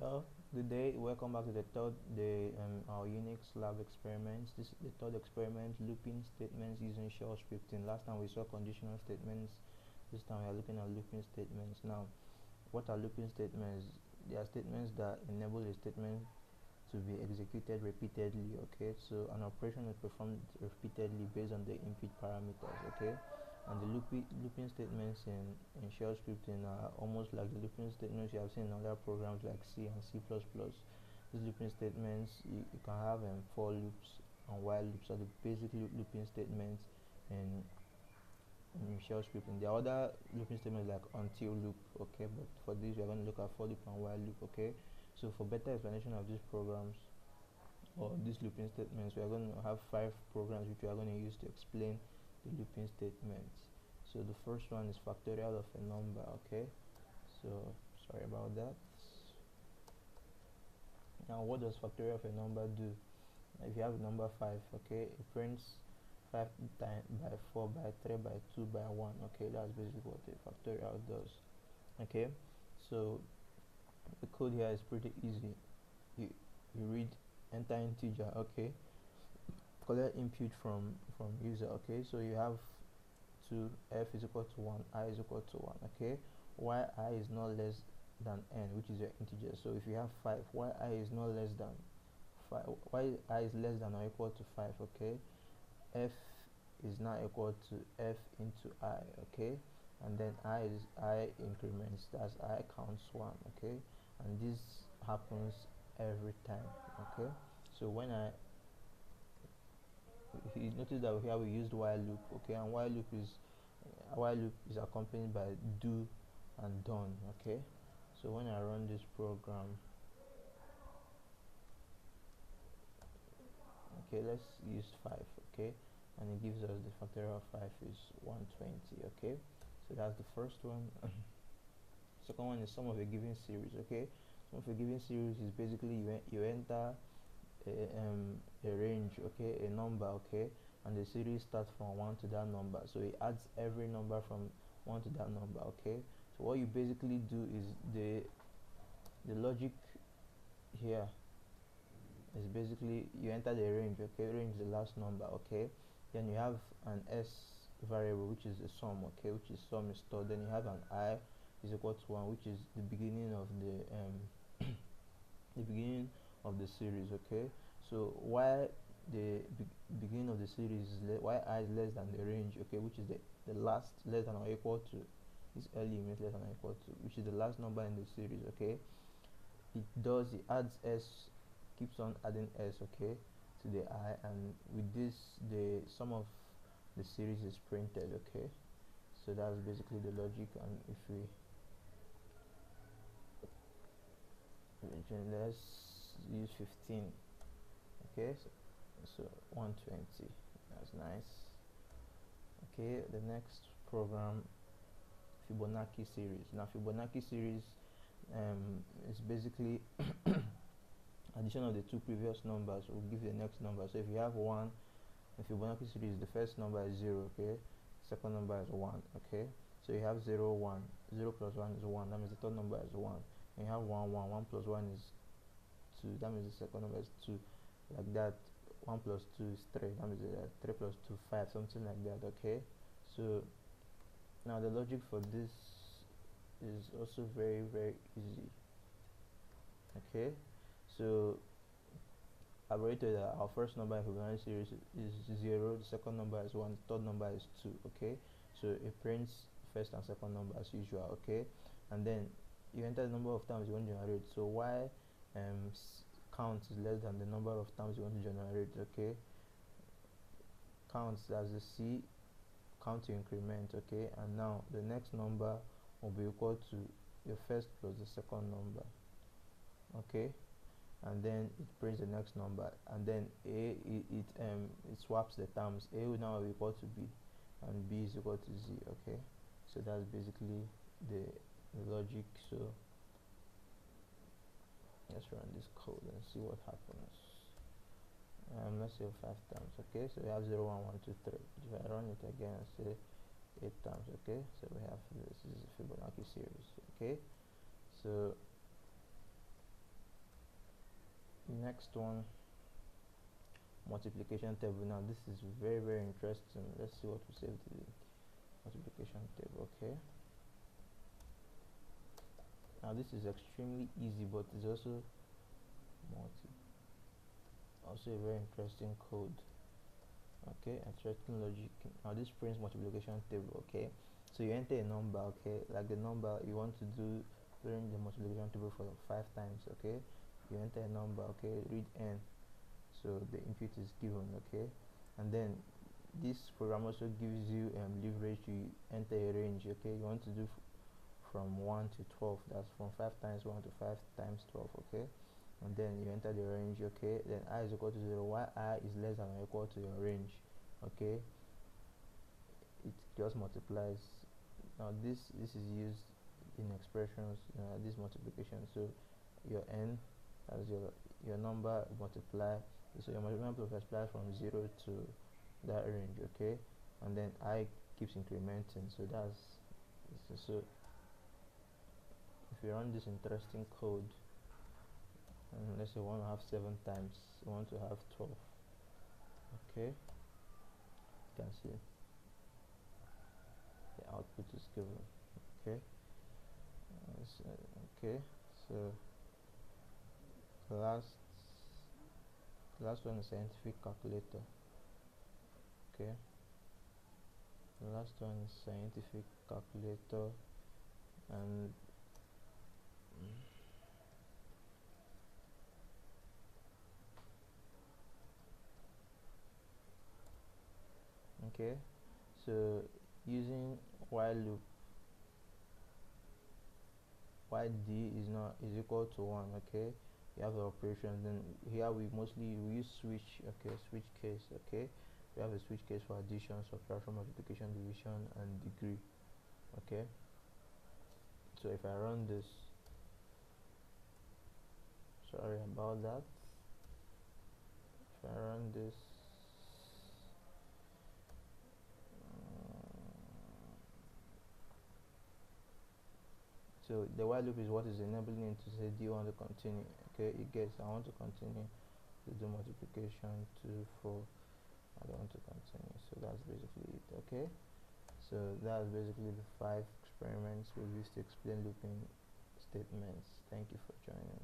Well, good day. Welcome back to the third day our Unix lab experiments. This is the third experiment, looping statements using shell scripting. Last time we saw conditional statements. This time we are looking at looping statements. Now, what are looping statements? They are statements that enable a statement to be executed repeatedly. Okay, so an operation is performed repeatedly based on the input parameters. Okay, and the looping statements in shell scripting are almost like the looping statements you have seen in other programs like C and C++. These looping statements, you can have for loops and while loops are the basic looping statements in shell scripting. There are other looping statements like until loop. Okay, but for this we are going to look at for loop and while loop. Okay, so for better explanation of these programs or these looping statements, we are going to have 5 programs which we are going to use to explain the looping statements. So the first one is factorial of a number. Okay, so sorry about that. Now what does factorial of a number do? If you have a number 5, okay, it prints 5 times by 4 by 3 by 2 by 1. Okay, that's basically what a factorial does. Okay, so the code here is pretty easy. You read enter integer. Okay, collect input from user. Okay, so you have 2, f is equal to 1, I is equal to 1. Okay, why I is not less than n, which is your integer. So if you have 5, why I is not less than 5, why I is less than or equal to 5. Okay, f is now equal to f into I. Okay, and then I increments, that's I counts 1. Okay, and this happens every time. Okay, so when you notice that here we used while loop. Okay, and while loop is accompanied by do and done. Okay, so when I run this program, okay, let's use 5. Okay, and it gives us the factorial of 5 is 120. Okay, so that's the first one. Second one is sum of a given series. Okay, sum of a given series is basically you enter a range, okay, a number, okay, and the series starts from 1 to that number, so it adds every number from 1 to that number. Okay, so what you basically do is the logic here is basically you enter the range. Okay, range is the last number. Okay, then you have an s variable which is a sum. Okay, which is sum is stored. Then you have an I is equal to 1, which is the beginning of the the beginning of the series. Okay, so why the beginning of the series is why I is less than the range, okay, which is the last less than or equal to this early means less than or equal to, which is the last number in the series. Okay, it adds s, keeps on adding s, okay, to the I, and with this the sum of the series is printed. Okay, so that's basically the logic. And if we let's use 15. Okay, so 120, that's nice. Okay, the next program, Fibonacci series. Now Fibonacci series is basically addition of the 2 previous numbers will give the next number. So if you have 1, the Fibonacci series, the first number is 0. Okay, second number is 1. Okay, so you have 0 1, 0 plus 1 is 1, that means the third number is 1, and you have 1 1, 1 plus 1 is 2, that means the second number is 2, like that. 1 plus 2 is 3, that means 3 plus 2 5, something like that. Okay, so now the logic for this is also very easy. Okay, so I've already told that our first number in Fibonacci series is 0, the second number is 1, the third number is 2. Okay, so it prints first and second number as usual. Okay, and then you enter the number of times you want to generate. So why count is less than the number of times you want to generate. Okay, counts as the C, count to increment. Okay, and now the next number will be equal to your first plus the second number. Okay, and then it prints the next number, and then it swaps the terms. A will now be equal to B, and B is equal to Z. Okay, so that's basically the logic. So let's run this code and see what happens. Let's say 5 times. Okay, so we have 0 1 1 2 3. If I run it again and say 8 times. Okay, so we have this is a Fibonacci series. Okay, so next one, multiplication table. Now this is very interesting. Let's see what we save the multiplication table. Okay, now this is extremely easy, but it's also a very interesting code. Okay, interesting logic. Now this prints multiplication table. Okay, so you enter a number. Okay, like the number you want to do during the multiplication table for 5 times. Okay, you enter a number. Okay, read n, so the input is given. Okay, and then this program also gives you leverage to enter a range. Okay, you want to do from 1 to 12, that's from 5 times 1 to 5 times 12. Okay, and then you enter the range. Okay, then I is equal to 0 while I is less than or equal to your range. Okay, it just multiplies. Now this is used in expressions, this multiplication. So your n, as your number multiply, so your number multiply from 0 to that range. Okay, and then I keeps incrementing. So that's so if you run this interesting code, and let's say we want to have 7 times, we want to have 12. Okay, you can see the output is given. Okay, okay, so the last one is scientific calculator. Okay, the last one is scientific calculator, and okay, so using while loop, while d is equal to 1. Okay, you have the operation. Then here we use switch. Okay, switch case. Okay, we have a switch case for addition, subtraction, multiplication, division, and degree. Okay, so if I run this, sorry about that, if I run this, so the while loop is what is enabling it to say, do you want to continue? Okay, it gets, I want to continue to do multiplication 2 4, I don't want to continue. So that's basically it. Okay, so that's basically the 5 experiments we used to explain looping statements. Thank you for joining.